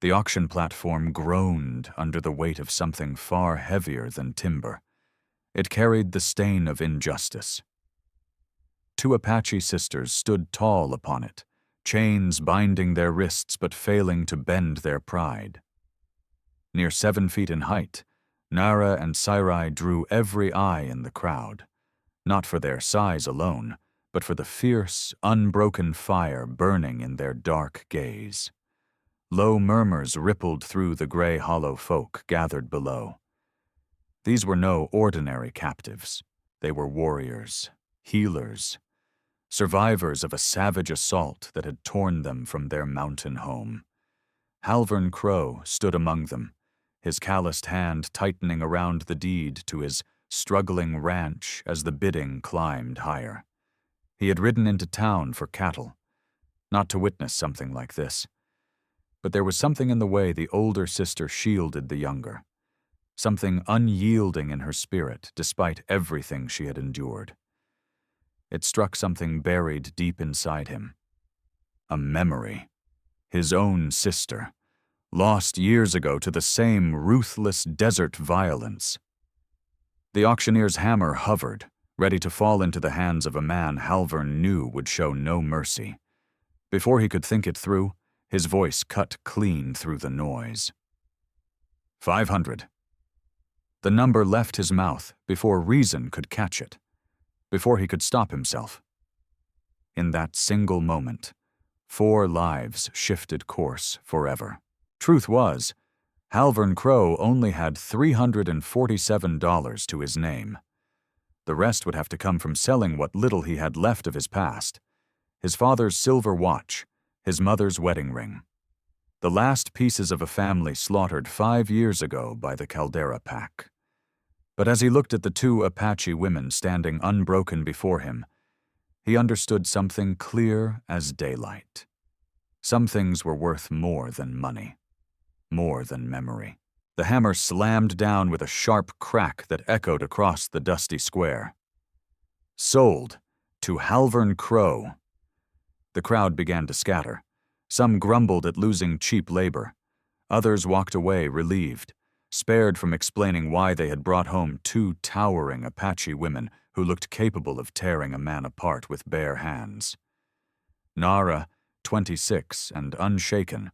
The auction platform groaned under the weight of something far heavier than timber. It carried the stain of injustice. Two Apache sisters stood tall upon it, chains binding their wrists but failing to bend their pride. Near 7 feet in height, Nara and Sarai drew every eye in the crowd, not for their size alone, but for the fierce, unbroken fire burning in their dark gaze. Low murmurs rippled through the gray hollow folk gathered below. These were no ordinary captives. They were warriors, healers, survivors of a savage assault that had torn them from their mountain home. Halvern Crow stood among them, his calloused hand tightening around the deed to his struggling ranch as the bidding climbed higher. He had ridden into town for cattle, not to witness something like this. But there was something in the way the older sister shielded the younger, something unyielding in her spirit despite everything she had endured. It struck something buried deep inside him. A memory. His own sister, lost years ago to the same ruthless desert violence. The auctioneer's hammer hovered, ready to fall into the hands of a man Halvern knew would show no mercy. Before he could think it through, his voice cut clean through the noise. 500. The number left his mouth before reason could catch it, before he could stop himself. In that single moment, 4 lives shifted course forever. Truth was, Halvern Crow only had $347 to his name. The rest would have to come from selling what little he had left of his past: his father's silver watch, his mother's wedding ring. The last pieces of a family slaughtered 5 years ago by the Caldera pack. But as he looked at the 2 Apache women standing unbroken before him, he understood something clear as daylight. Some things were worth more than money, more than memory. The hammer slammed down with a sharp crack that echoed across the dusty square. Sold to Halvern Crow. The crowd began to scatter. Some grumbled at losing cheap labor. Others walked away relieved, spared from explaining why they had brought home 2 towering Apache women who looked capable of tearing a man apart with bare hands. Nara, 26 and unshaken,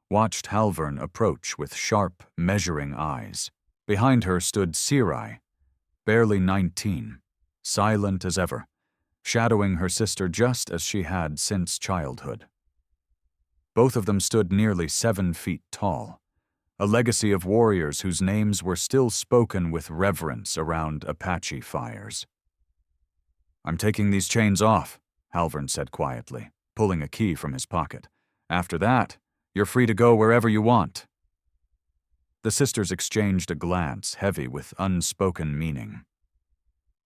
watched Halvern approach with sharp, measuring eyes. Behind her stood Sarai, barely 19, silent as ever, shadowing her sister just as she had since childhood. Both of them stood nearly 7 feet tall, a legacy of warriors whose names were still spoken with reverence around Apache fires. "I'm taking these chains off," Halvern said quietly, pulling a key from his pocket. "After that, you're free to go wherever you want." The sisters exchanged a glance heavy with unspoken meaning.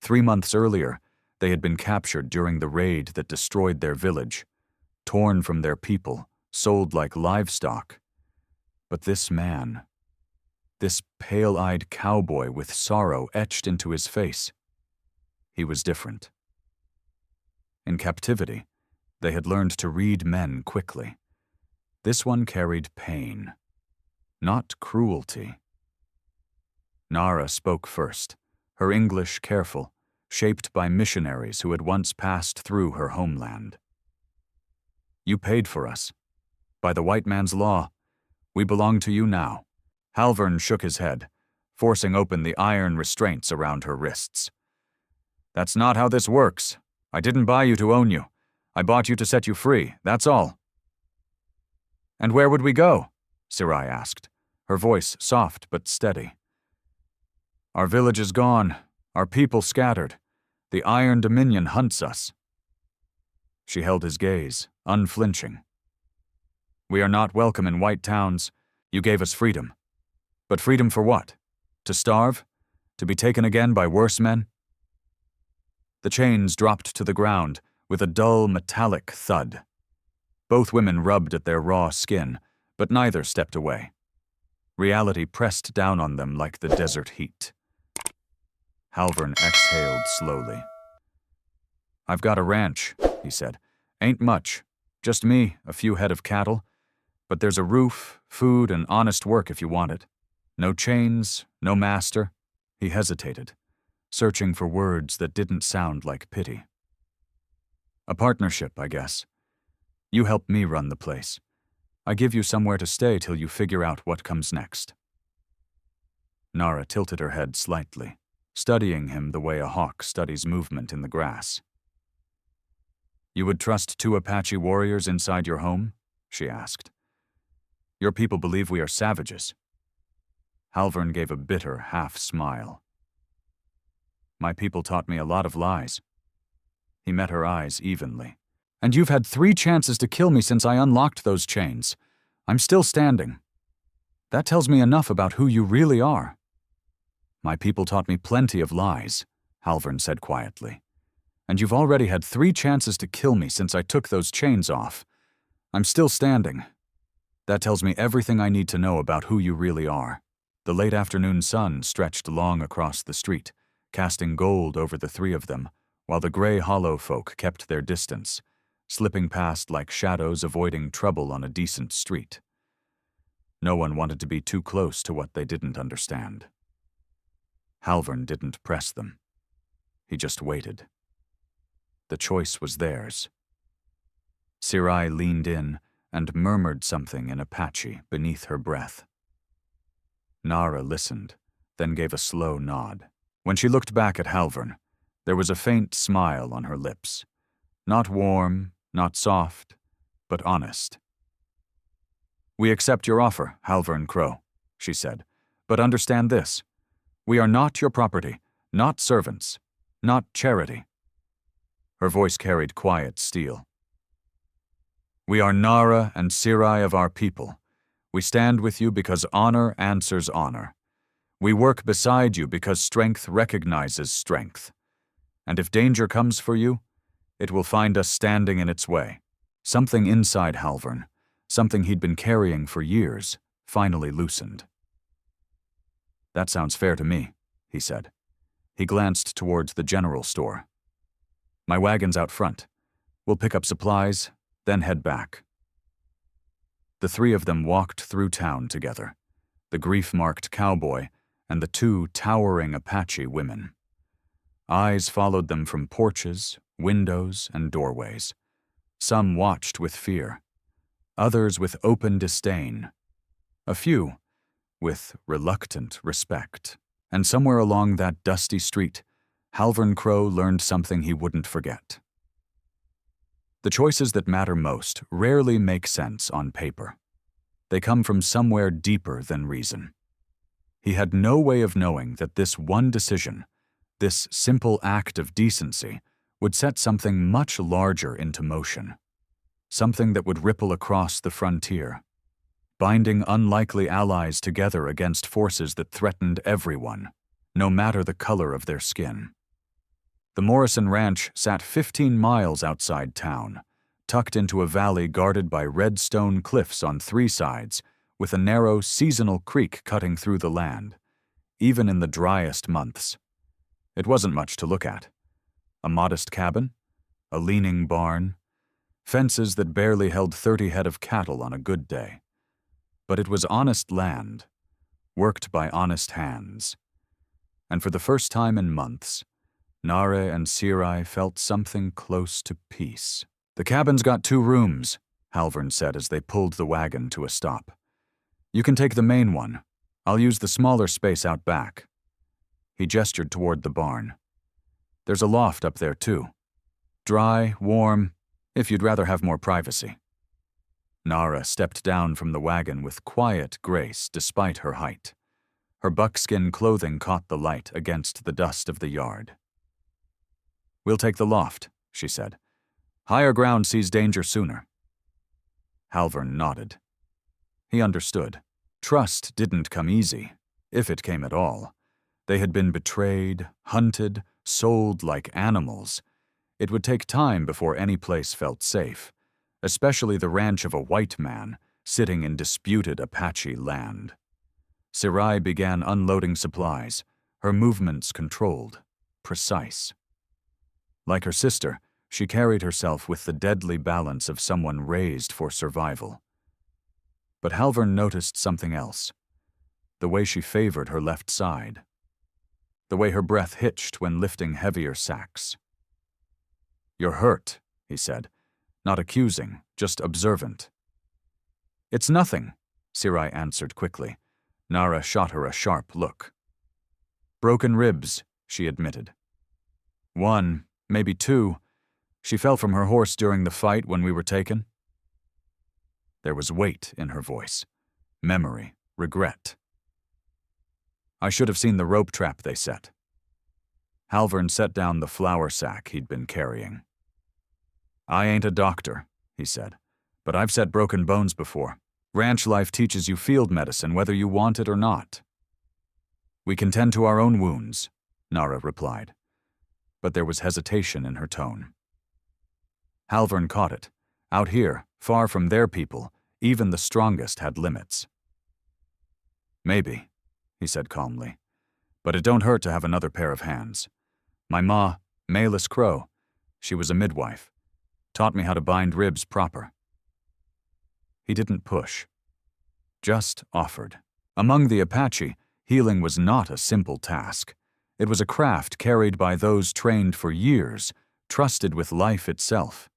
3 months earlier, they had been captured during the raid that destroyed their village, torn from their people, sold like livestock. But this man, this pale-eyed cowboy with sorrow etched into his face, he was different. In captivity, they had learned to read men quickly. This one carried pain, not cruelty. Nara spoke first, her English careful, shaped by missionaries who had once passed through her homeland. "You paid for us. By the white man's law, we belong to you now." Halvern shook his head, forcing open the iron restraints around her wrists. "That's not how this works. I didn't buy you to own you. I bought you to set you free, that's all." "And where would we go?" Sarai asked, her voice soft but steady. "Our village is gone, our people scattered. The Iron Dominion hunts us." She held his gaze, unflinching. "We are not welcome in white towns. You gave us freedom. But freedom for what? To starve? To be taken again by worse men?" The chains dropped to the ground with a dull, metallic thud. Both women rubbed at their raw skin, but neither stepped away. Reality pressed down on them like the desert heat. Halvern exhaled slowly. "I've got a ranch," he said. "Ain't much. Just me, a few head of cattle. But there's a roof, food, and honest work if you want it. No chains, no master." He hesitated, searching for words that didn't sound like pity. "A partnership, I guess. You help me run the place. I give you somewhere to stay till you figure out what comes next." Nara tilted her head slightly, studying him the way a hawk studies movement in the grass. "You would trust 2 Apache warriors inside your home?" she asked. "Your people believe we are savages." Halvern gave a bitter half-smile. "My people taught me a lot of lies." He met her eyes evenly. "And you've had 3 chances to kill me since I unlocked those chains. I'm still standing. That tells me enough about who you really are." "My people taught me plenty of lies," Halvern said quietly. "And you've already had 3 chances to kill me since I took those chains off. I'm still standing. That tells me everything I need to know about who you really are." The late afternoon sun stretched long across the street, casting gold over the 3 of them, while the gray hollow folk kept their distance, slipping past like shadows avoiding trouble on a decent street. No one wanted to be too close to what they didn't understand. Halvern didn't press them. He just waited. The choice was theirs. Sirai leaned in and murmured something in Apache beneath her breath. Nara listened, then gave a slow nod. When she looked back at Halvern, there was a faint smile on her lips. Not warm, not soft, but honest. "We accept your offer, Halvern Crow," she said. "But understand this. We are not your property, not servants, not charity." Her voice carried quiet steel. "We are Nara and Sirai of our people. We stand with you because honor answers honor. We work beside you because strength recognizes strength. And if danger comes for you, it will find us standing in its way." Something inside Halvern, something he'd been carrying for years, finally loosened. "That sounds fair to me," he said. He glanced towards the general store. "My wagon's out front. We'll pick up supplies, then head back." The 3 of them walked through town together, the grief-marked cowboy and the 2 towering Apache women. Eyes followed them from porches, windows, and doorways. Some watched with fear, others with open disdain, a few with reluctant respect. And somewhere along that dusty street, Halvern Crow learned something he wouldn't forget. The choices that matter most rarely make sense on paper. They come from somewhere deeper than reason. He had no way of knowing that this one decision, this simple act of decency, would set something much larger into motion. Something that would ripple across the frontier, binding unlikely allies together against forces that threatened everyone, no matter the color of their skin. The Morrison Ranch sat 15 miles outside town, tucked into a valley guarded by red stone cliffs on 3 sides, with a narrow seasonal creek cutting through the land, even in the driest months. It wasn't much to look at. A modest cabin, a leaning barn, fences that barely held 30 head of cattle on a good day. But it was honest land, worked by honest hands. And for the first time in months, Nare and Sirai felt something close to peace. "The cabin's got 2 rooms," Halvern said as they pulled the wagon to a stop. "You can take the main one. I'll use the smaller space out back." He gestured toward the barn. "There's a loft up there, too. Dry, warm, if you'd rather have more privacy." Nara stepped down from the wagon with quiet grace despite her height. Her buckskin clothing caught the light against the dust of the yard. "We'll take the loft," she said. "Higher ground sees danger sooner." Halvern nodded. He understood. Trust didn't come easy, if it came at all. They had been betrayed, hunted, sold like animals. It would take time before any place felt safe, especially the ranch of a white man sitting in disputed Apache land. Sirai began unloading supplies, her movements controlled, precise. Like her sister, she carried herself with the deadly balance of someone raised for survival. But Halvern noticed something else. The way she favored her left side. The way her breath hitched when lifting heavier sacks. "You're hurt," he said, not accusing, just observant. "It's nothing," Sirai answered quickly. Nara shot her a sharp look. "Broken ribs," she admitted. "One, maybe two. She fell from her horse during the fight when we were taken." There was weight in her voice. Memory, regret. "I should have seen the rope trap they set." Halvern set down the flour sack he'd been carrying. "I ain't a doctor," he said, "but I've set broken bones before. Ranch life teaches you field medicine whether you want it or not." "We can tend to our own wounds," Nara replied, but there was hesitation in her tone. Halvern caught it. Out here, far from their people, even the strongest had limits. "Maybe," he said calmly, "but it don't hurt to have another pair of hands. My ma, Mayless Crow, she was a midwife, taught me how to bind ribs proper." He didn't push, just offered. Among the Apache, healing was not a simple task. It was a craft carried by those trained for years, trusted with life itself.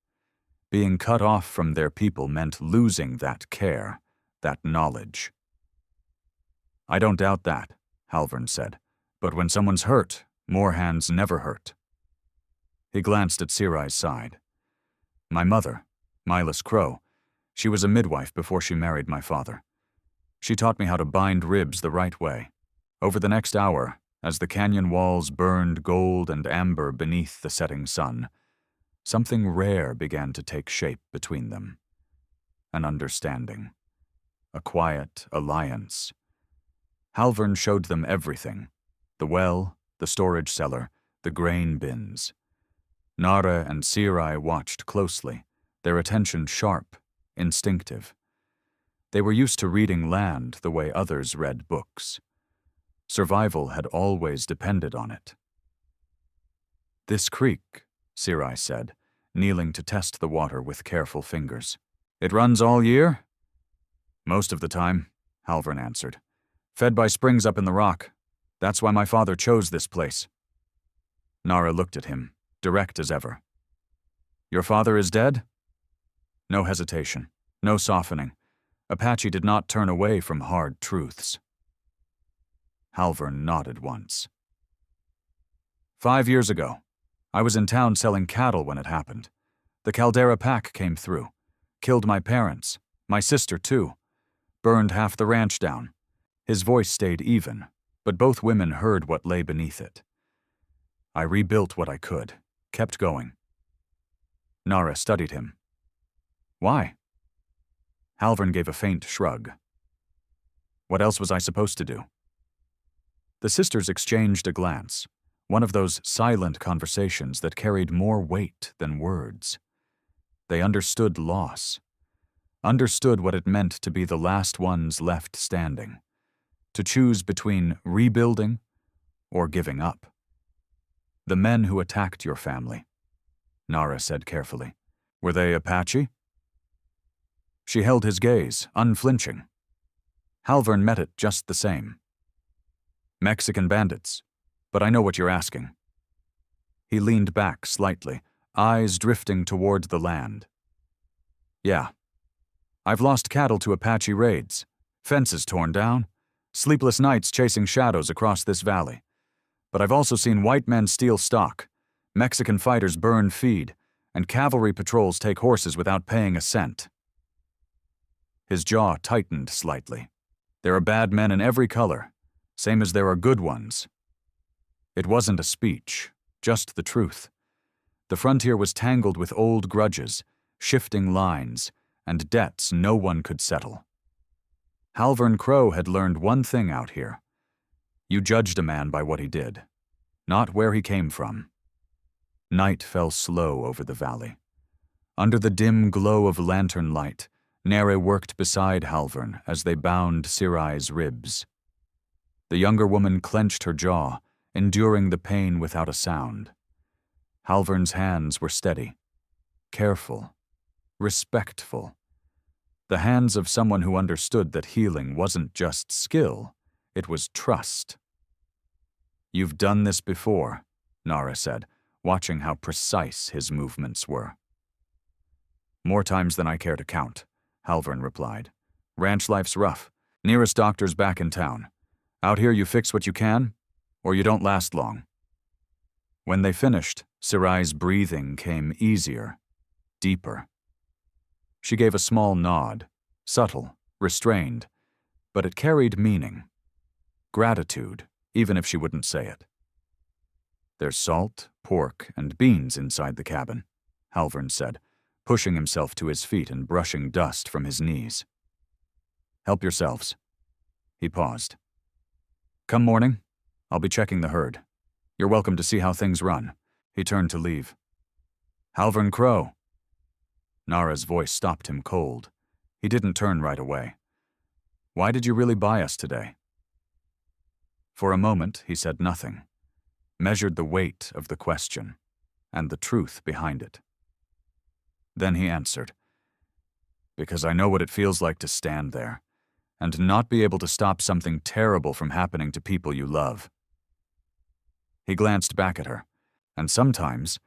Being cut off from their people meant losing that care, that knowledge. "I don't doubt that," Halvern said, "but when someone's hurt, more hands never hurt." He glanced at Sirai's side. "My mother, Mayless Crow, she was a midwife before she married my father. She taught me how to bind ribs the right way. Over the next hour, as the canyon walls burned gold and amber beneath the setting sun, something rare began to take shape between them. An understanding. A quiet alliance. Halvern showed them everything. The well, the storage cellar, the grain bins. Nara and Sirai watched closely, their attention sharp, instinctive. They were used to reading land the way others read books. Survival had always depended on it. "This creek," Sirai said, kneeling to test the water with careful fingers. "It runs all year?" "Most of the time," Halvern answered. "Fed by springs up in the rock. That's why my father chose this place." Nara looked at him, direct as ever. "Your father is dead?" No hesitation, no softening. Apache did not turn away from hard truths. Halvern nodded once. 5 years ago. I was in town selling cattle when it happened. The Caldera pack came through. Killed my parents, my sister too. Burned half the ranch down. His voice stayed even, but both women heard what lay beneath it. I rebuilt what I could, kept going. Nara studied him. "Why?" Halvern gave a faint shrug. "What else was I supposed to do?" The sisters exchanged a glance, one of those silent conversations that carried more weight than words. They understood loss, understood what it meant to be the last ones left standing, to choose between rebuilding or giving up. "The men who attacked your family," Nara said carefully, "were they Apache?" She held his gaze, unflinching. Halvern met it just the same. "Mexican bandits, but I know what you're asking." He leaned back slightly, eyes drifting toward the land. "Yeah. I've lost cattle to Apache raids, fences torn down, sleepless nights chasing shadows across this valley. But I've also seen white men steal stock, Mexican fighters burn feed, and cavalry patrols take horses without paying a cent." His jaw tightened slightly. "There are bad men in every color, same as there are good ones." It wasn't a speech, just the truth. The frontier was tangled with old grudges, shifting lines, and debts no one could settle. Halvern Crow had learned one thing out here. You judged a man by what he did, not where he came from. Night fell slow over the valley. Under the dim glow of lantern light, Nere worked beside Halvern as they bound Sirai's ribs. The younger woman clenched her jaw, enduring the pain without a sound. Halvern's hands were steady, careful, respectful. The hands of someone who understood that healing wasn't just skill, it was trust. "You've done this before," Nara said, watching how precise his movements were. "More times than I care to count," Halvern replied. "Ranch life's rough. Nearest doctor's back in town. Out here you fix what you can, or you don't last long." When they finished, Sirai's breathing came easier, deeper. She gave a small nod, subtle, restrained, but it carried meaning. Gratitude, even if she wouldn't say it. "There's salt, pork, and beans inside the cabin," Halvern said, pushing himself to his feet and brushing dust from his knees. "Help yourselves." He paused. "Come morning, I'll be checking the herd. You're welcome to see how things run." He turned to leave. "Halvern Crow." Nara's voice stopped him cold. He didn't turn right away. "Why did you really buy us today?" For a moment, he said nothing, measured the weight of the question and the truth behind it. Then he answered, "Because I know what it feels like to stand there and not be able to stop something terrible from happening to people you love." He glanced back at her, and sometimes,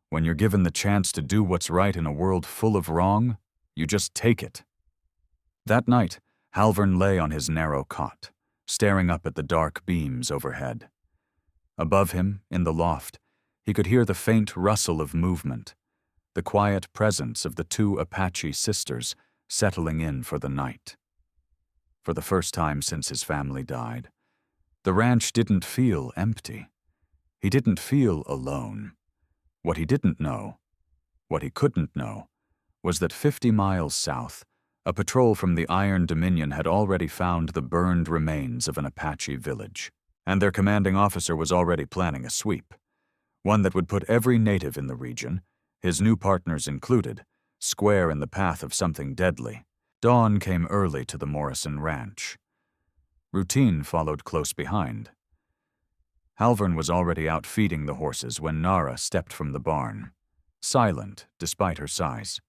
when you're given the chance to do what's right in a world full of wrong, you just take it. That night, Halvern lay on his narrow cot, staring up at the dark beams overhead. Above him, in the loft, he could hear the faint rustle of movement, the quiet presence of the two Apache sisters settling in for the night. For the first time since his family died, the ranch didn't feel empty. He didn't feel alone. What he didn't know, what he couldn't know, was that 50 miles south, a patrol from the Iron Dominion had already found the burned remains of an Apache village, and their commanding officer was already planning a sweep, one that would put every native in the region, his new partners included, square in the path of something deadly. Dawn came early to the Morrison Ranch. Routine followed close behind. Halvern was already out feeding the horses when Nara stepped from the barn, silent despite her size.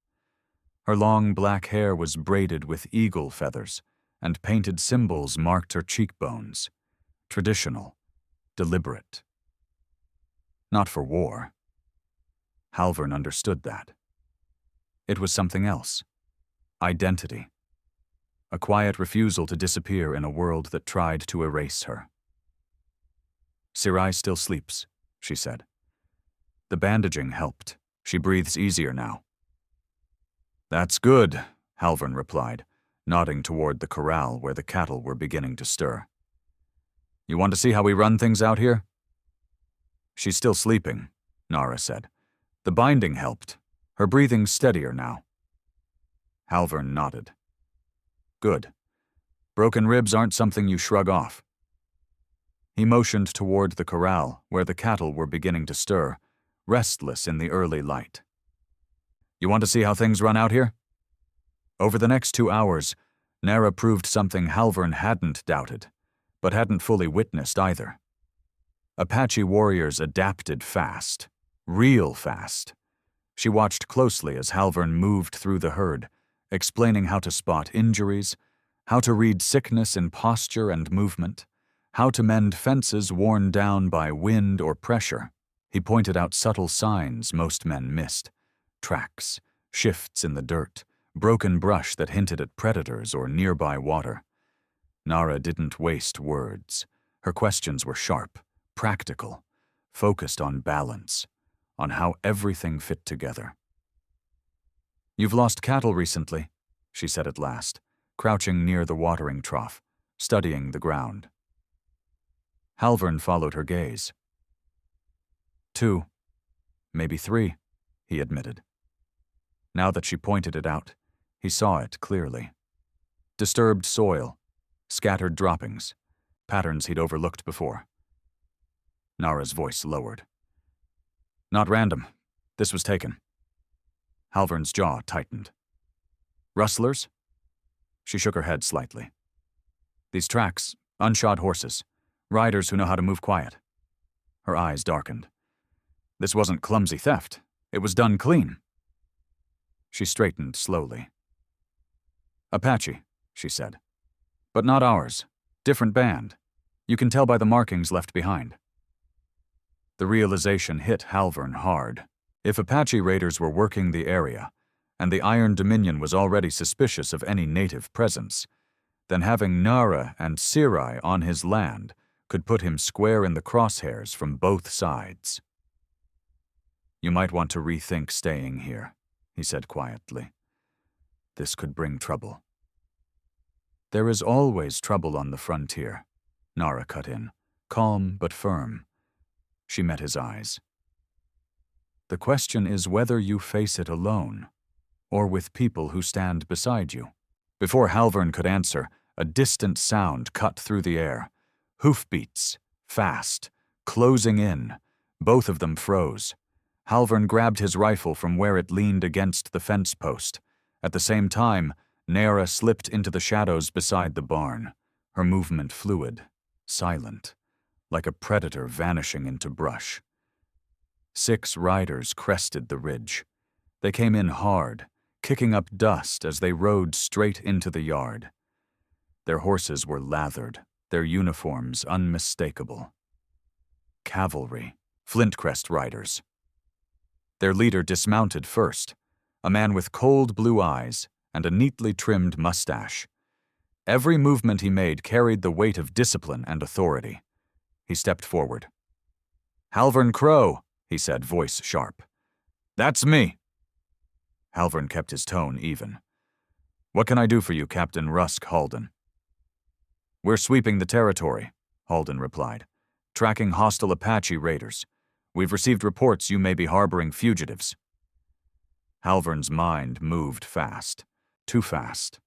Her long black hair was braided with eagle feathers, and painted symbols marked her cheekbones. Traditional, deliberate. Not for war. Halvern understood that. It was something else. Identity. A quiet refusal to disappear in a world that tried to erase her. "Sirai still sleeps," she said. "The bandaging helped. She breathes easier now." "That's good," Halvern replied, nodding toward the corral where the cattle were beginning to stir. "You want to see how we run things out here?" "She's still sleeping," Nara said. "The binding helped. Her breathing's steadier now." Halvern nodded. "Good. Broken ribs aren't something you shrug off." He motioned toward the corral where the cattle were beginning to stir, restless in the early light. "You want to see how things run out here?" Over the next 2 hours, Nara proved something Halvern hadn't doubted, but hadn't fully witnessed either. Apache warriors adapted fast, real fast. She watched closely as Halvern moved through the herd, explaining how to spot injuries, how to read sickness in posture and movement, how to mend fences worn down by wind or pressure. He pointed out subtle signs most men missed: tracks, shifts in the dirt, broken brush that hinted at predators or nearby water. Nara didn't waste words. Her questions were sharp, practical, focused on balance, on how everything fit together. "You've lost cattle recently," she said at last, crouching near the watering trough, studying the ground. Halvern followed her gaze. 2, maybe 3, he admitted. Now that she pointed it out, he saw it clearly. Disturbed soil, scattered droppings, patterns he'd overlooked before. Nara's voice lowered. "Not random. This was taken." Halvern's jaw tightened. "Rustlers?" She shook her head slightly. "These tracks, unshod horses, riders who know how to move quiet." Her eyes darkened. "This wasn't clumsy theft. It was done clean." She straightened slowly. Apache, she said. But not ours. Different band. You can tell by the markings left behind. The realization hit Halvern hard. If Apache raiders were working the area, and the Iron Dominion was already suspicious of any native presence, then having Nara and Sirai on his land could put him square in the crosshairs from both sides. You might want to rethink staying here, he said quietly. This could bring trouble. There is always trouble on the frontier, Nara cut in, calm but firm. She met his eyes. The question is whether you face it alone, or with people who stand beside you. Before Halvern could answer, a distant sound cut through the air. Hoofbeats, fast, closing in. Both of them froze. Halvern grabbed his rifle from where it leaned against the fence post. At the same time, Nara slipped into the shadows beside the barn, her movement fluid, silent, like a predator vanishing into brush. 6 riders crested the ridge. They came in hard, kicking up dust as they rode straight into the yard. Their horses were lathered, their uniforms unmistakable. Cavalry, Flintcrest riders. Their leader dismounted first, a man with cold blue eyes and a neatly trimmed mustache. Every movement he made carried the weight of discipline and authority. He stepped forward. "Halvern Crow," he said, voice sharp. "That's me." Halvern kept his tone even. "What can I do for you, Captain Rusk Halden?" "We're sweeping the territory," Halden replied, "tracking hostile Apache raiders. We've received reports you may be harboring fugitives." Halvern's mind moved fast, too fast.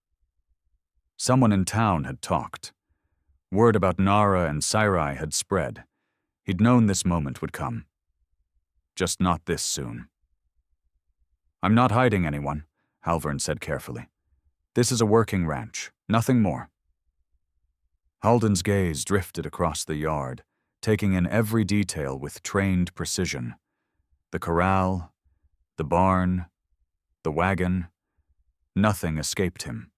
Someone in town had talked. Word about Nara and Sirai had spread. He'd known this moment would come. Just not this soon. "I'm not hiding anyone," Halvern said carefully. "This is a working ranch, nothing more." Halden's gaze drifted across the yard, taking in every detail with trained precision. The corral, the barn, the wagon. Nothing escaped him.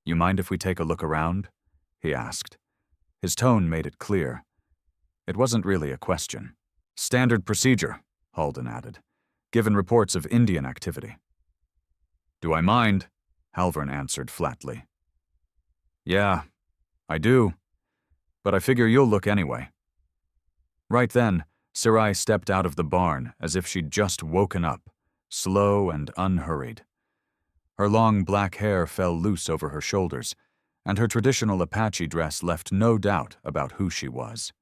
"You mind if we take a look around?" he asked. His tone made it clear. It wasn't really a question. "Standard procedure," Halden added, "given reports of Indian activity." "Do I mind?" Halvern answered flatly. "Yeah, I do. But I figure you'll look anyway." Right then, Sirai stepped out of the barn as if she'd just woken up, slow and unhurried. Her long black hair fell loose over her shoulders, and her traditional Apache dress left no doubt about who she was.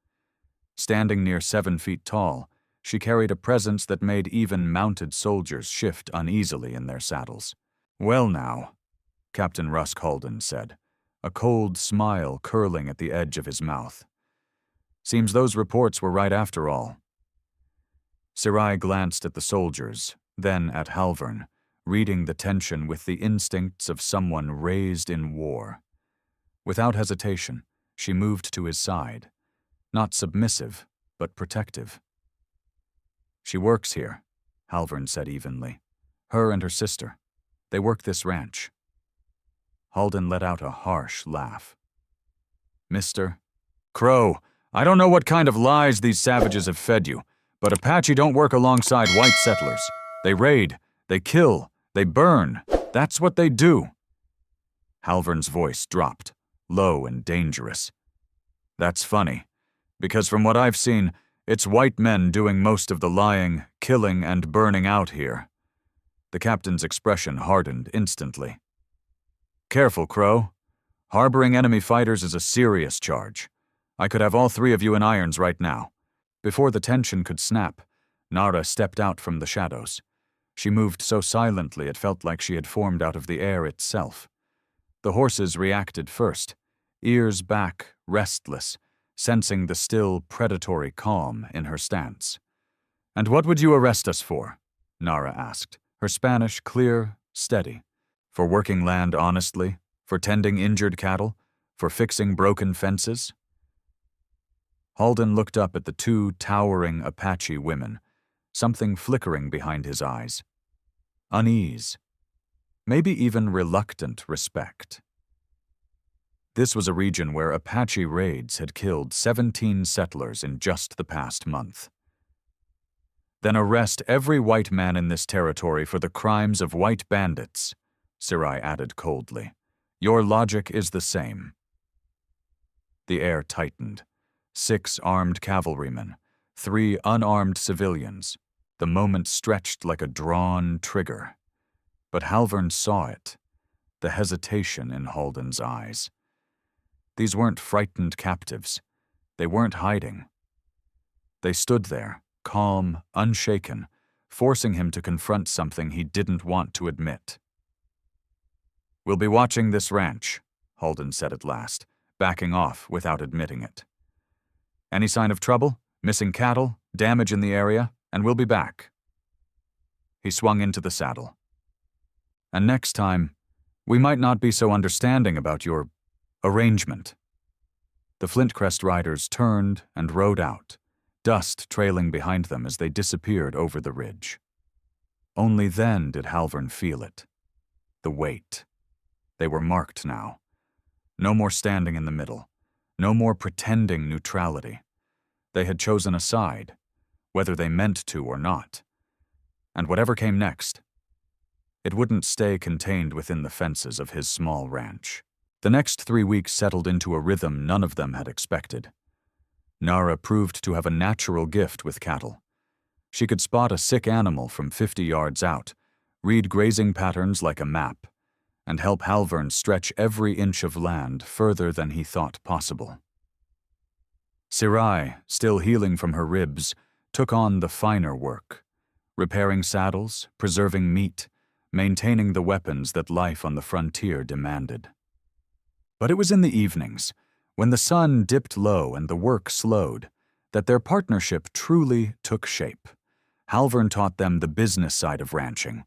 Standing near 7 feet tall, she carried a presence that made even mounted soldiers shift uneasily in their saddles. "Well now," Captain Rusk Halden said, a cold smile curling at the edge of his mouth. "Seems those reports were right after all." Sirai glanced at the soldiers, then at Halvern, reading the tension with the instincts of someone raised in war. Without hesitation, she moved to his side, not submissive, but protective. "She works here," Halvern said evenly. "Her and her sister. They work this ranch." Halden let out a harsh laugh. "Mr. Crow, I don't know what kind of lies these savages have fed you, but Apache don't work alongside white settlers. They raid, they kill, they burn. That's what they do." Halvern's voice dropped, low and dangerous. "That's funny, because from what I've seen, it's white men doing most of the lying, killing, and burning out here." The captain's expression hardened instantly. "Careful, Crow. Harboring enemy fighters is a serious charge. I could have all 3 of you in irons right now." Before the tension could snap, Nara stepped out from the shadows. She moved so silently it felt like she had formed out of the air itself. The horses reacted first, ears back, restless, sensing the still, predatory calm in her stance. "And what would you arrest us for?" Nara asked, her Spanish clear, steady. "For working land honestly? For tending injured cattle? For fixing broken fences?" Halden looked up at the 2 towering Apache women, something flickering behind his eyes. Unease. maybe even reluctant respect. This was a region where Apache raids had killed 17 settlers in just the past month. Then arrest every white man in this territory for the crimes of white bandits, Sarai added coldly. Your logic is the same. The air tightened. 6 armed cavalrymen, 3 unarmed civilians. The moment stretched like a drawn trigger. But Halvern saw it, the hesitation in Halden's eyes. These weren't frightened captives. They weren't hiding. They stood there, calm, unshaken, forcing him to confront something he didn't want to admit. We'll be watching this ranch, Halden said at last, backing off without admitting it. Any sign of trouble, missing cattle, damage in the area, and we'll be back. He swung into the saddle. And next time, we might not be so understanding about your arrangement. The Flintcrest riders turned and rode out, dust trailing behind them as they disappeared over the ridge. Only then did Halvern feel it. The weight. They were marked now. No more standing in the middle. No more pretending neutrality. They had chosen a side, whether they meant to or not. And whatever came next, it wouldn't stay contained within the fences of his small ranch. The next 3 weeks settled into a rhythm none of them had expected. Nara proved to have a natural gift with cattle. She could spot a sick animal from 50 yards out, read grazing patterns like a map, and help Halvern stretch every inch of land further than he thought possible. Sarai, still healing from her ribs, took on the finer work, repairing saddles, preserving meat, maintaining the weapons that life on the frontier demanded. But it was in the evenings, when the sun dipped low and the work slowed, that their partnership truly took shape. Halvern taught them the business side of ranching,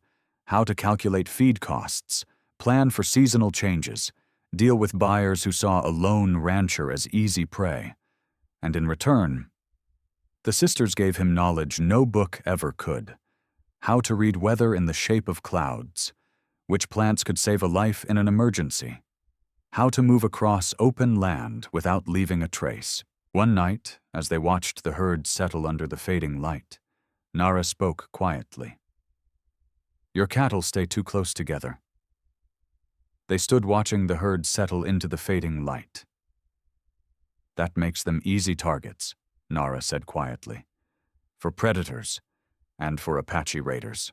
how to calculate feed costs, plan for seasonal changes, deal with buyers who saw a lone rancher as easy prey. And in return, the sisters gave him knowledge no book ever could. How to read weather in the shape of clouds, which plants could save a life in an emergency, how to move across open land without leaving a trace. One night, as they watched the herd settle under the fading light, Nara spoke quietly. Your cattle stay too close together. They stood watching the herd settle into the fading light. That makes them easy targets, Nara said quietly. For predators, and for Apache raiders.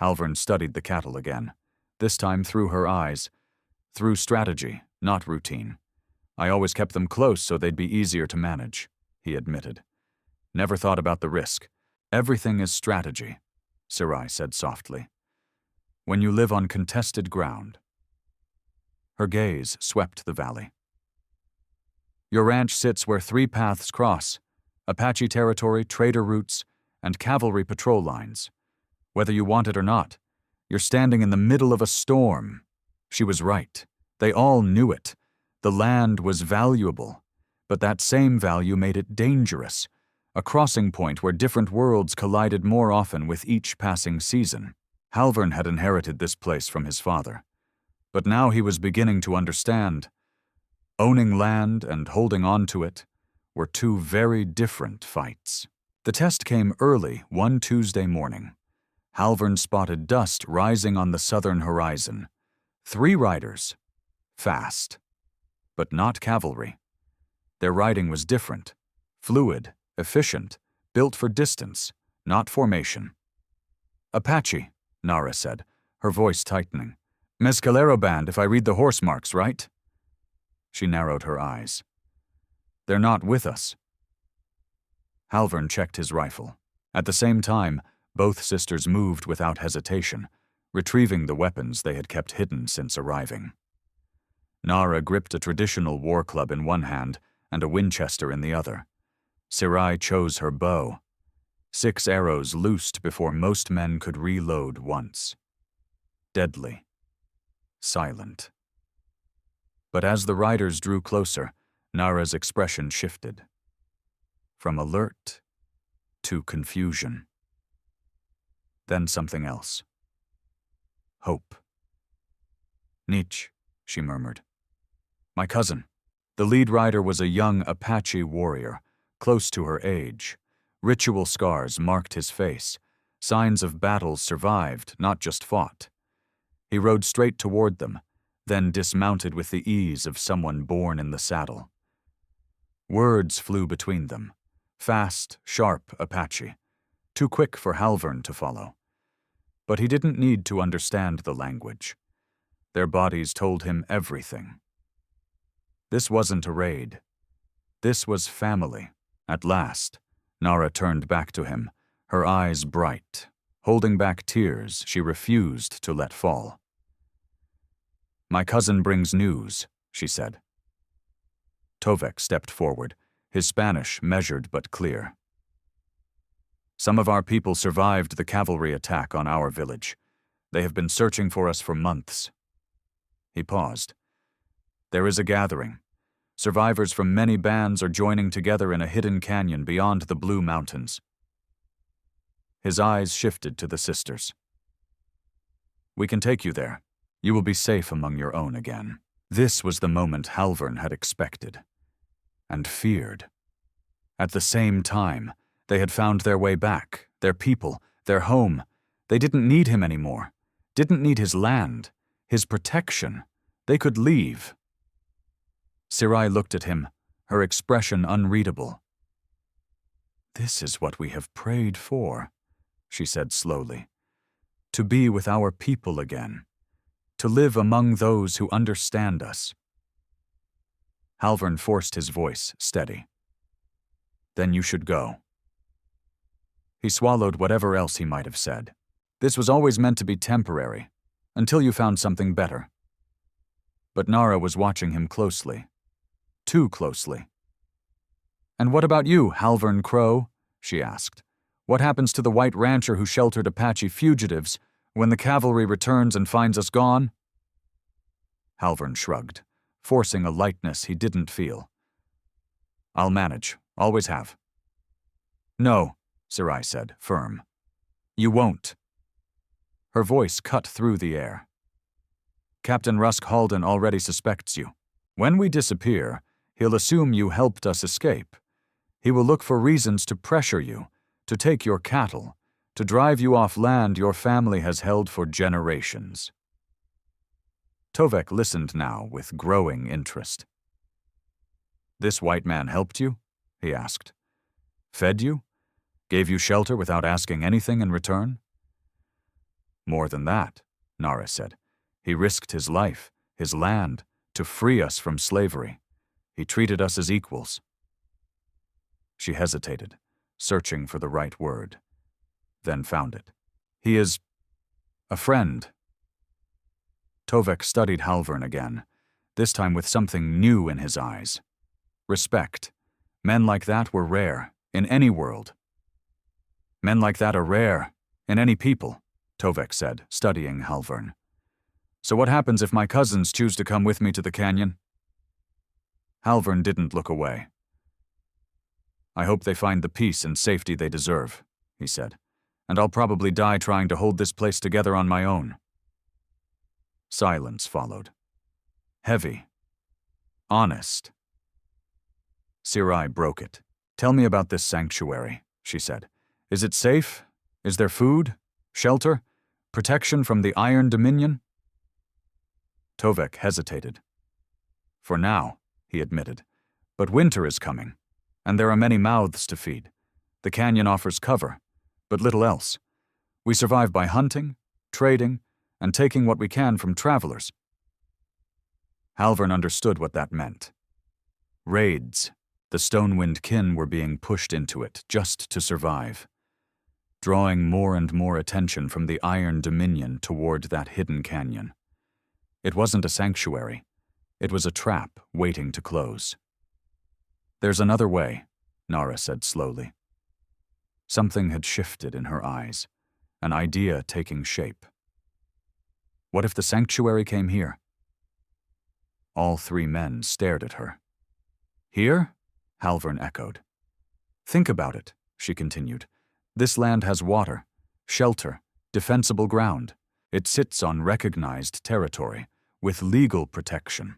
Halvern studied the cattle again, this time through her eyes, through strategy, not routine. I always kept them close so they'd be easier to manage, he admitted. Never thought about the risk. Everything is strategy, Sarai said softly. When you live on contested ground. Her gaze swept the valley. Your ranch sits where 3 paths cross, Apache territory, trader routes, and cavalry patrol lines. Whether you want it or not, you're standing in the middle of a storm. She was right. They all knew it. The land was valuable, but that same value made it dangerous, a crossing point where different worlds collided more often with each passing season. Halvern had inherited this place from his father, but now he was beginning to understand. Owning land and holding on to it were 2 very different fights. The test came early one Tuesday morning. Halvern spotted dust rising on the southern horizon. 3 riders. Fast. But not cavalry. Their riding was different. Fluid, efficient, built for distance, not formation. Apache, Nara said, her voice tightening. Mescalero band if I read the horse marks, right? She narrowed her eyes. They're not with us. Halvern checked his rifle. At the same time, both sisters moved without hesitation, retrieving the weapons they had kept hidden since arriving. Nara gripped a traditional war club in one hand and a Winchester in the other. Sarai chose her bow. 6 arrows loosed before most men could reload once. Deadly. Silent. But as the riders drew closer, Nara's expression shifted. From alert to confusion. Then something else. Hope. Nietzsche, she murmured. My cousin. The lead rider was a young Apache warrior, close to her age. Ritual scars marked his face, signs of battles survived, not just fought. He rode straight toward them, then dismounted with the ease of someone born in the saddle. Words flew between them. Fast, sharp Apache. Too quick for Halvern to follow. But he didn't need to understand the language. Their bodies told him everything. This wasn't a raid. This was family. At last, Nara turned back to him, her eyes bright. Holding back tears she refused to let fall. My cousin brings news, she said. Tovek stepped forward, his Spanish measured but clear. Some of our people survived the cavalry attack on our village. They have been searching for us for months. He paused. There is a gathering. Survivors from many bands are joining together in a hidden canyon beyond the Blue Mountains. His eyes shifted to the sisters. We can take you there. You will be safe among your own again. This was the moment Halvern had expected and feared. At the same time, they had found their way back, their people, their home. They didn't need him anymore, didn't need his land, his protection. They could leave. Sirai looked at him, her expression unreadable. This is what we have prayed for, she said slowly. To be with our people again. To live among those who understand us. Halvern forced his voice steady. Then you should go. He swallowed whatever else he might have said. This was always meant to be temporary, until you found something better. But Nara was watching him closely. Too closely. And what about you, Halvern Crow? She asked. What happens to the white rancher who sheltered Apache fugitives when the cavalry returns and finds us gone? Halvern shrugged, forcing a lightness he didn't feel. I'll manage, always have. No, Sirai said, firm. You won't. Her voice cut through the air. Captain Rusk Halden already suspects you. When we disappear, he'll assume you helped us escape. He will look for reasons to pressure you, to take your cattle, to drive you off land your family has held for generations. Tovek listened now with growing interest. This white man helped you? He asked. Fed you? Gave you shelter without asking anything in return? More than that, Nara said. He risked his life, his land, to free us from slavery. He treated us as equals. She hesitated, searching for the right word, then found it. He is a friend. Tovek studied Halvern again, this time with something new in his eyes. Respect. Men like that were rare, in any world. Men like that are rare, in any people, Tovek said, studying Halvern. So what happens if my cousins choose to come with me to the canyon? Halvern didn't look away. I hope they find the peace and safety they deserve, he said, and I'll probably die trying to hold this place together on my own. Silence followed. Heavy. Honest. Sirai broke it. Tell me about this sanctuary, she said. Is it safe? Is there food? Shelter? Protection from the Iron Dominion? Tovek hesitated. For now, he admitted. But winter is coming, and there are many mouths to feed. The canyon offers cover, but little else. We survive by hunting, trading, and taking what we can from travelers. Halvern understood what that meant. Raids. The Stonewind kin were being pushed into it just to survive, drawing more and more attention from the Iron Dominion toward that hidden canyon. It wasn't a sanctuary. It was a trap waiting to close. There's another way, Nara said slowly. Something had shifted in her eyes, an idea taking shape. What if the sanctuary came here? All three men stared at her. Here? Halvern echoed. Think about it, she continued. This land has water, shelter, defensible ground. It sits on recognized territory, with legal protection,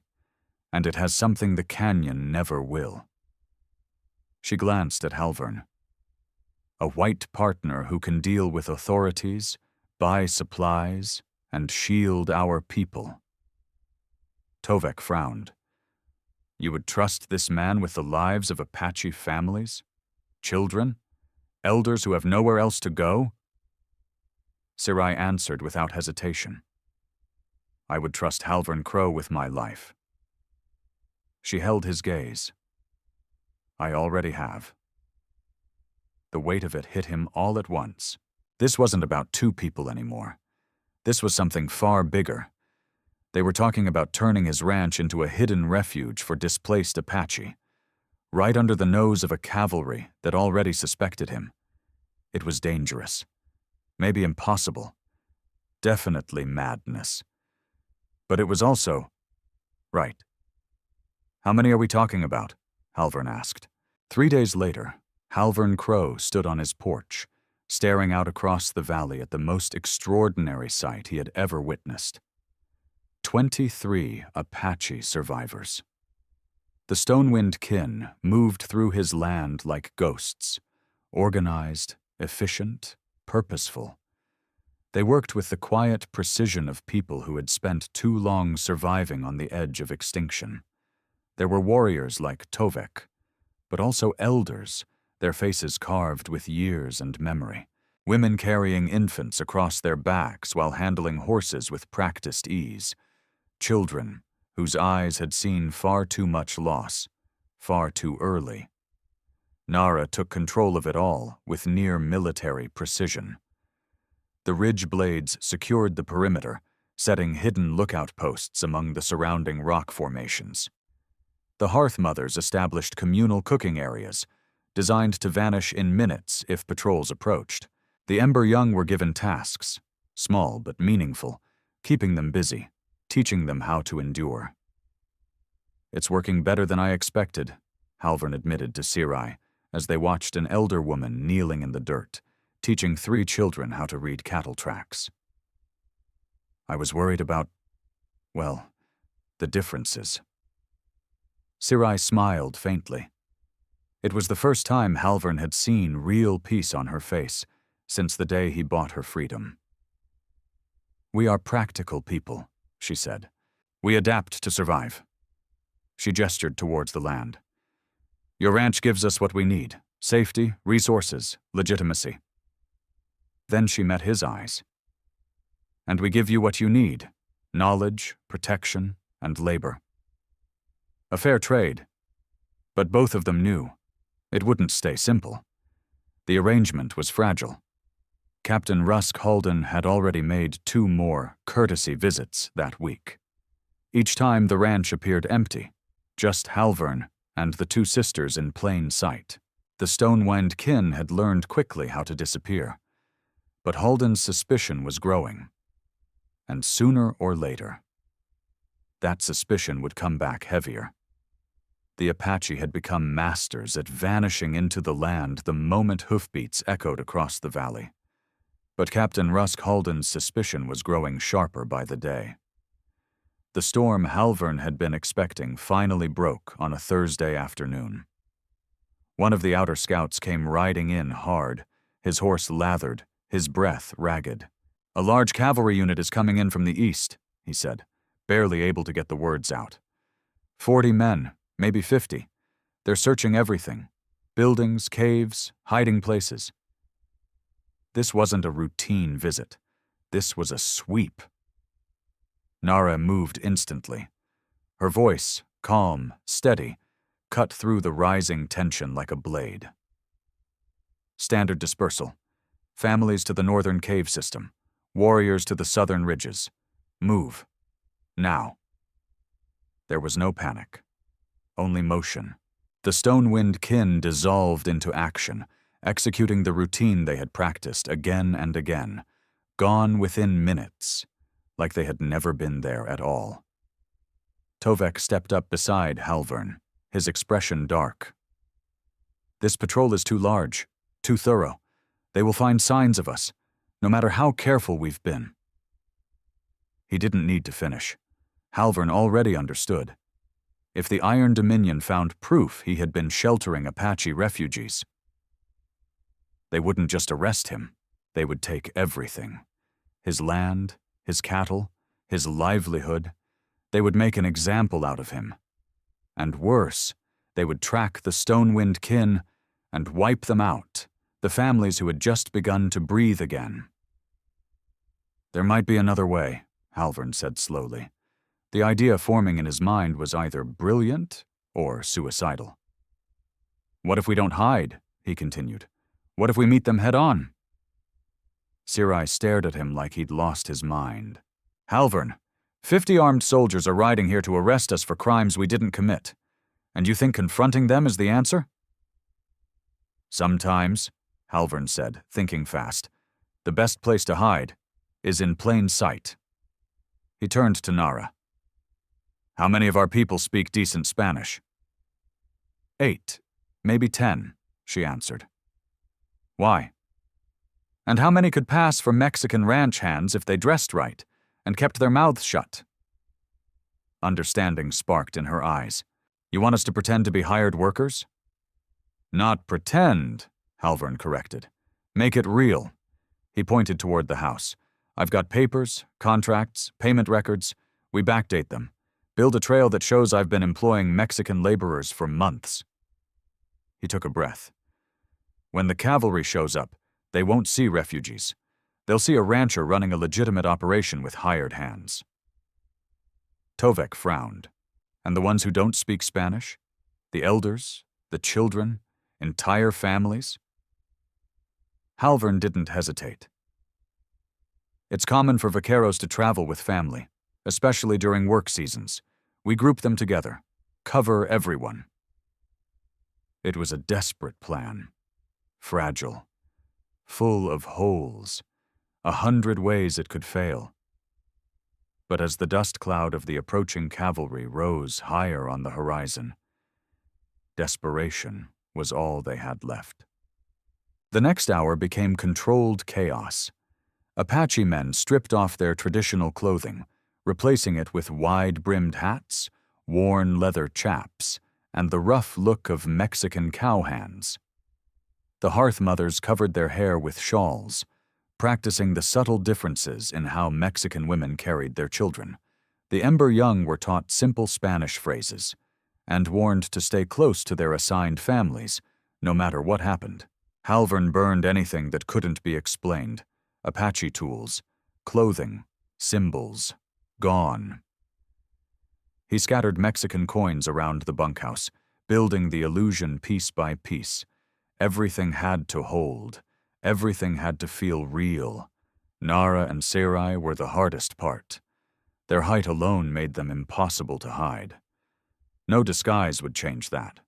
and it has something the canyon never will. She glanced at Halvern. A white partner who can deal with authorities, buy supplies, and shield our people. Tovek frowned. You would trust this man with the lives of Apache families? Children? Elders who have nowhere else to go? Sirai answered without hesitation. I would trust Halvern Crow with my life. She held his gaze. I already have. The weight of it hit him all at once. This wasn't about two people anymore. This was something far bigger. They were talking about turning his ranch into a hidden refuge for displaced Apache, right under the nose of a cavalry that already suspected him. It was dangerous. Maybe impossible. Definitely madness. But it was also right. How many are we talking about? Halvern asked. 3 days later, Halvern Crow stood on his porch, staring out across the valley at the most extraordinary sight he had ever witnessed. 23 Apache survivors. The Stonewind kin moved through his land like ghosts, organized, efficient, purposeful. They worked with the quiet precision of people who had spent too long surviving on the edge of extinction. There were warriors like Tovek, but also elders, their faces carved with years and memory. Women carrying infants across their backs while handling horses with practiced ease. Children whose eyes had seen far too much loss, far too early. Nara took control of it all with near military precision. The ridge blades secured the perimeter, setting hidden lookout posts among the surrounding rock formations. The Hearth Mothers established communal cooking areas, designed to vanish in minutes if patrols approached. The Ember Young were given tasks, small but meaningful, keeping them busy, teaching them how to endure. It's working better than I expected, Halvern admitted to Sirai, as they watched an elder woman kneeling in the dirt, teaching 3 children how to read cattle tracks. I was worried about, well, the differences. Sirai smiled faintly. It was the first time Halvern had seen real peace on her face since the day he bought her freedom. We are practical people, she said. We adapt to survive. She gestured towards the land. Your ranch gives us what we need: safety, resources, legitimacy. Then she met his eyes. And we give you what you need: knowledge, protection, and labor. A fair trade. But both of them knew it wouldn't stay simple. The arrangement was fragile. Captain Rusk Halden had already made 2 more courtesy visits that week. Each time the ranch appeared empty, just Halvern and the 2 sisters in plain sight. The Stonewind kin had learned quickly how to disappear. But Halden's suspicion was growing. And sooner or later, that suspicion would come back heavier. The Apache had become masters at vanishing into the land the moment hoofbeats echoed across the valley. But Captain Rusk Halden's suspicion was growing sharper by the day. The storm Halvern had been expecting finally broke on a Thursday afternoon. One of the outer scouts came riding in hard, his horse lathered, his breath ragged. A large cavalry unit is coming in from the east, he said, barely able to get the words out. 40 men, maybe 50. They're searching everything: buildings, caves, hiding places. This wasn't a routine visit. This was a sweep. Nara moved instantly. Her voice, calm, steady, cut through the rising tension like a blade. Standard dispersal. Families to the northern cave system. Warriors to the southern ridges. Move. Now. There was no panic. Only motion. The Stonewind kin dissolved into action, executing the routine they had practiced again and again, gone within minutes, like they had never been there at all. Tovek stepped up beside Halvern, his expression dark. This patrol is too large, too thorough. They will find signs of us, no matter how careful we've been. He didn't need to finish. Halvern already understood. If the Iron Dominion found proof he had been sheltering Apache refugees, they wouldn't just arrest him, they would take everything. His land, his cattle, his livelihood. They would make an example out of him. And worse, they would track the Stonewind kin and wipe them out, the families who had just begun to breathe again. There might be another way, Halvern said slowly. The idea forming in his mind was either brilliant or suicidal. What if we don't hide? He continued. What if we meet them head on? Sirai stared at him like he'd lost his mind. Halvern, 50 armed soldiers are riding here to arrest us for crimes we didn't commit. And you think confronting them is the answer? Sometimes, Halvern said, thinking fast, the best place to hide is in plain sight. He turned to Nara. How many of our people speak decent Spanish? 8, maybe 10, she answered. Why? And how many could pass for Mexican ranch hands if they dressed right and kept their mouths shut? Understanding sparked in her eyes. You want us to pretend to be hired workers? Not pretend, Halvern corrected. Make it real. He pointed toward the house. I've got papers, contracts, payment records. We backdate them. Build a trail that shows I've been employing Mexican laborers for months. He took a breath. When the cavalry shows up, they won't see refugees. They'll see a rancher running a legitimate operation with hired hands. Tovek frowned. And the ones who don't speak Spanish? The elders? The children? Entire families? Halvern didn't hesitate. It's common for vaqueros to travel with family, especially during work seasons. We group them together. Cover everyone. It was a desperate plan. Fragile. Full of holes. 100 ways it could fail. But as the dust cloud of the approaching cavalry rose higher on the horizon, desperation was all they had left. The next hour became controlled chaos. Apache men stripped off their traditional clothing, replacing it with wide-brimmed hats, worn leather chaps, and the rough look of Mexican cowhands. The hearth mothers covered their hair with shawls, practicing the subtle differences in how Mexican women carried their children. The ember young were taught simple Spanish phrases and warned to stay close to their assigned families, no matter what happened. Halvern burned anything that couldn't be explained. Apache tools, clothing, symbols, gone. He scattered Mexican coins around the bunkhouse, building the illusion piece by piece. Everything had to hold. Everything had to feel real. Nara and Sarai were the hardest part. Their height alone made them impossible to hide. No disguise would change that.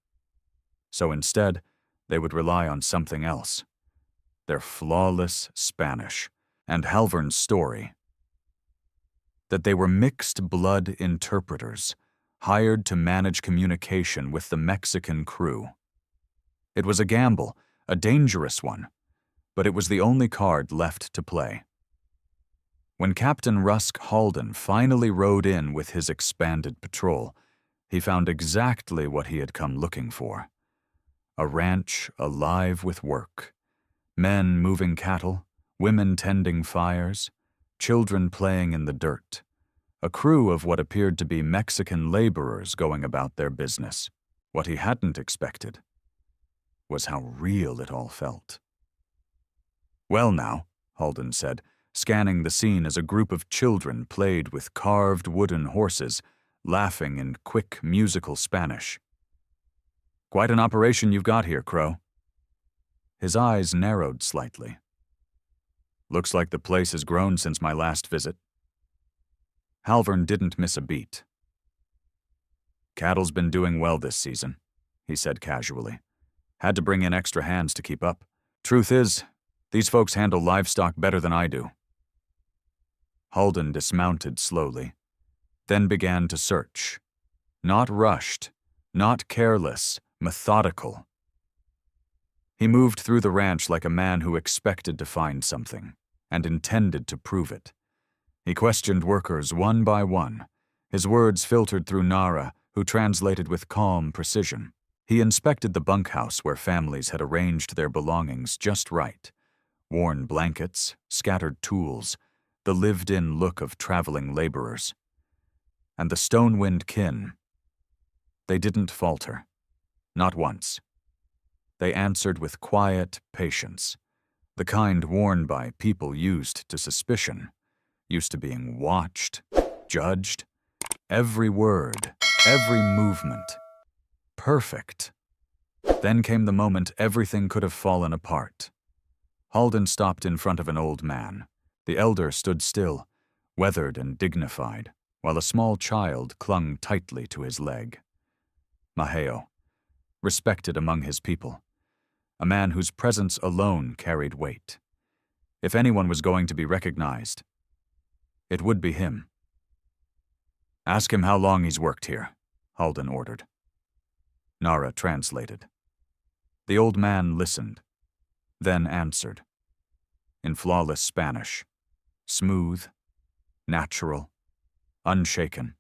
So instead, they would rely on something else. Their flawless Spanish, and Halvern's story. That they were mixed-blood interpreters, hired to manage communication with the Mexican crew. It was a gamble, a dangerous one, but it was the only card left to play. When Captain Rusk Halden finally rode in with his expanded patrol, he found exactly what he had come looking for. A ranch alive with work. Men moving cattle, women tending fires, children playing in the dirt. A crew of what appeared to be Mexican laborers going about their business. What he hadn't expected was how real it all felt. Well now, Halden said, scanning the scene as a group of children played with carved wooden horses, laughing in quick musical Spanish. Quite an operation you've got here, Crow. His eyes narrowed slightly. Looks like the place has grown since my last visit. Halvern didn't miss a beat. Cattle's been doing well this season, he said casually. Had to bring in extra hands to keep up. Truth is, these folks handle livestock better than I do. Halden dismounted slowly, then began to search. Not rushed, not careless, methodical. He moved through the ranch like a man who expected to find something, and intended to prove it. He questioned workers one by one, His words filtered through Nara, who translated with calm precision. He inspected the bunkhouse where families had arranged their belongings just right. Worn blankets, scattered tools, the lived-in look of traveling laborers. And the Stonewind kin. They didn't falter. Not once. They answered with quiet patience, the kind worn by people used to suspicion, used to being watched, judged. Every word, every movement. Perfect. Then came the moment everything could have fallen apart. Halden stopped in front of an old man. The elder stood still, weathered and dignified, while a small child clung tightly to his leg. Maheo, respected among his people, a man whose presence alone carried weight. If anyone was going to be recognized, it would be him. "Ask him how long he's worked here," Halden ordered. Nara translated. The old man listened, then answered. In flawless Spanish, smooth, natural, unshaken.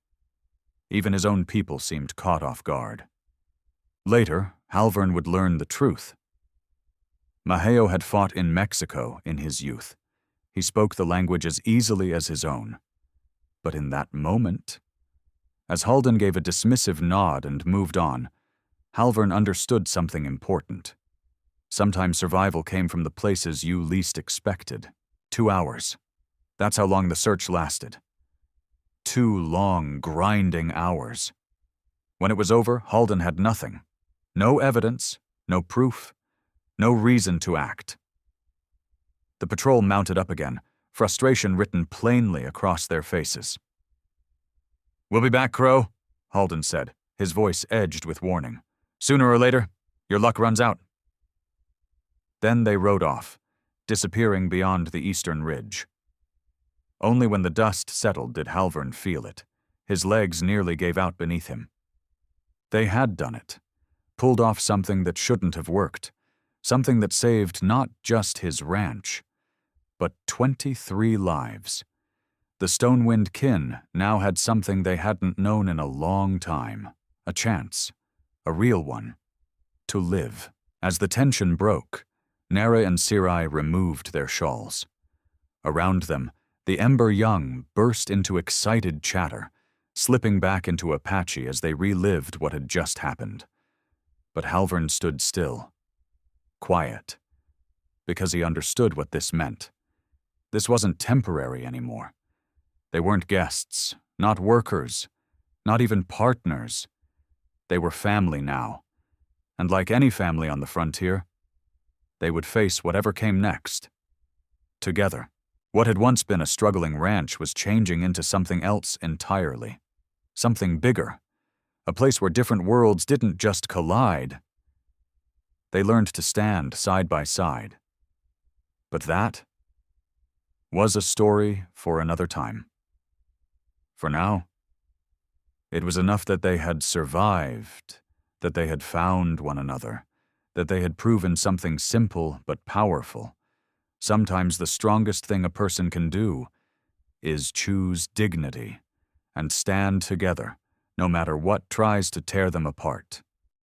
Even his own people seemed caught off guard. Later, Halvern would learn the truth. Maheo had fought in Mexico in his youth. He spoke the language as easily as his own. But in that moment, as Halden gave a dismissive nod and moved on, Halvern understood something important. Sometimes survival came from the places you least expected. 2 hours. That's how long the search lasted. 2 long, grinding hours. When it was over, Halden had nothing. No evidence, no proof, no reason to act. The patrol mounted up again, frustration written plainly across their faces. "We'll be back, Crow," Halden said, his voice edged with warning. "Sooner or later, your luck runs out." Then they rode off, disappearing beyond the eastern ridge. Only when the dust settled did Halvern feel it. His legs nearly gave out beneath him. They had done it, pulled off something that shouldn't have worked, something that saved not just his ranch, but 23 lives. The Stonewind kin now had something they hadn't known in a long time, a chance, a real one, to live. As the tension broke, Nara and Sirai removed their shawls. Around them, the Ember Young burst into excited chatter, slipping back into Apache as they relived what had just happened. But Halvern stood still, quiet, because he understood what this meant. This wasn't temporary anymore. They weren't guests, not workers, not even partners. They were family now, and like any family on the frontier, they would face whatever came next. Together, what had once been a struggling ranch was changing into something else entirely. Something bigger, a place where different worlds didn't just collide. They learned to stand side by side. But that was a story for another time. For now, it was enough that they had survived, that they had found one another, that they had proven something simple but powerful. Sometimes the strongest thing a person can do is choose dignity and stand together, no matter what tries to tear them apart.